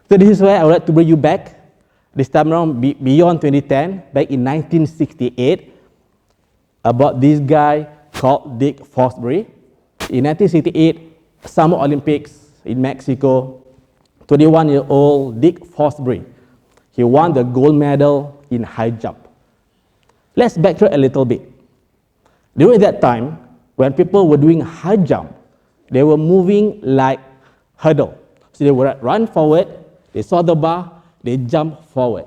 So this is where I would like to bring you back, this time around beyond 2010, back in 1968, about this guy called Dick Fosbury. In 1968, Summer Olympics in Mexico, 21-year-old Dick Fosbury, he won the gold medal in high jump. Let's backtrack a little bit. During that time, when people were doing high jump, they were moving like hurdle. So they would run forward, they saw the bar, they jump forward.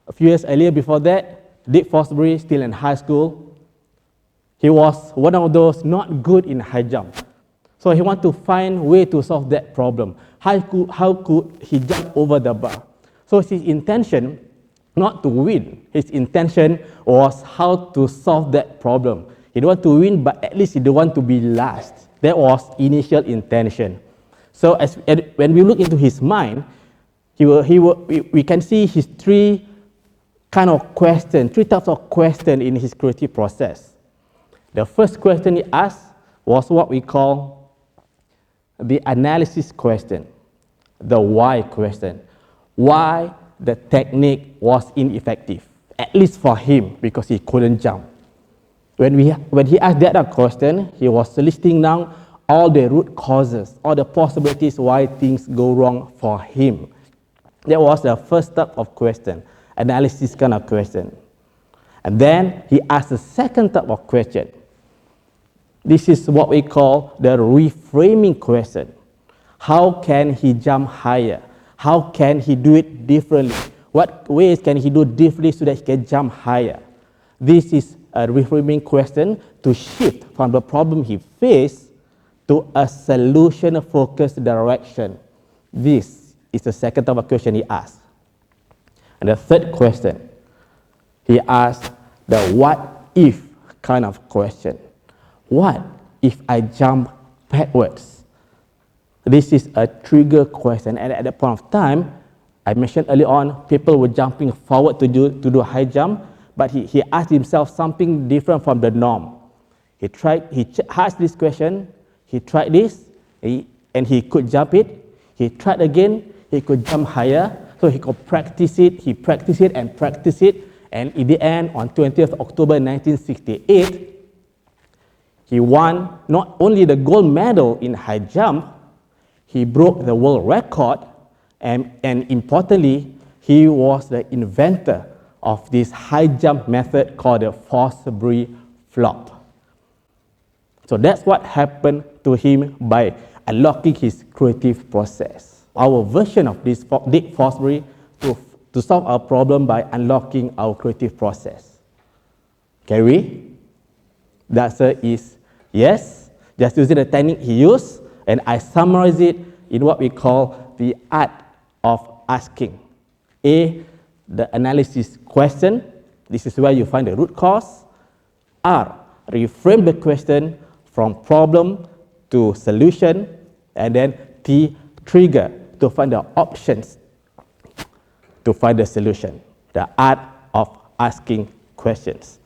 A few years earlier before that, Dick Fosbury, still in high school, he was one of those not good in high jump. So he wanted to find a way to solve that problem. How could he jump over the bar? So his intention, not to win, his intention was how to solve that problem. He didn't want to win, but at least he didn't want to be last. That was initial intention. So when we look into his mind, we can see his three types of questions in his creative process. The first question he asked was what we call the analysis question, the why question. Why the technique was ineffective, at least for him, because he couldn't jump. When he asked that question, he was listing down all the root causes, all the possibilities why things go wrong for him. That was the first type of question, analysis kind of question. And then he asked the second type of question. This is what we call the reframing question. How can he jump higher? How can he do it differently? What ways can he do differently so that he can jump higher? This is a reframing question to shift from the problem he faced to a solution-focused direction. This is the second type of question he asked. And the third question, he asked the what-if kind of question. What if I jump backwards? This is a trigger question, and at that point of time, I mentioned earlier on, people were jumping forward to do a high jump, but he asked himself something different from the norm. He asked this question, he tried this, and he could jump it. He tried again, he could jump higher, so he could practice it. He practiced it, and in the end, on 20th October 1968, he won not only the gold medal in high jump, he broke the world record, and importantly, he was the inventor of this high jump method called the Fosbury flop. So that's what happened to him by unlocking his creative process. Our version of this Dick Fosbury to solve our problem by unlocking our creative process. Can we? The answer is yes, just using the technique he used, and I summarize it in what we call the art of asking. A, the analysis question. This is where you find the root cause. R, reframe the question from problem to solution. And then T, trigger to find the options to find the solution. The art of asking questions.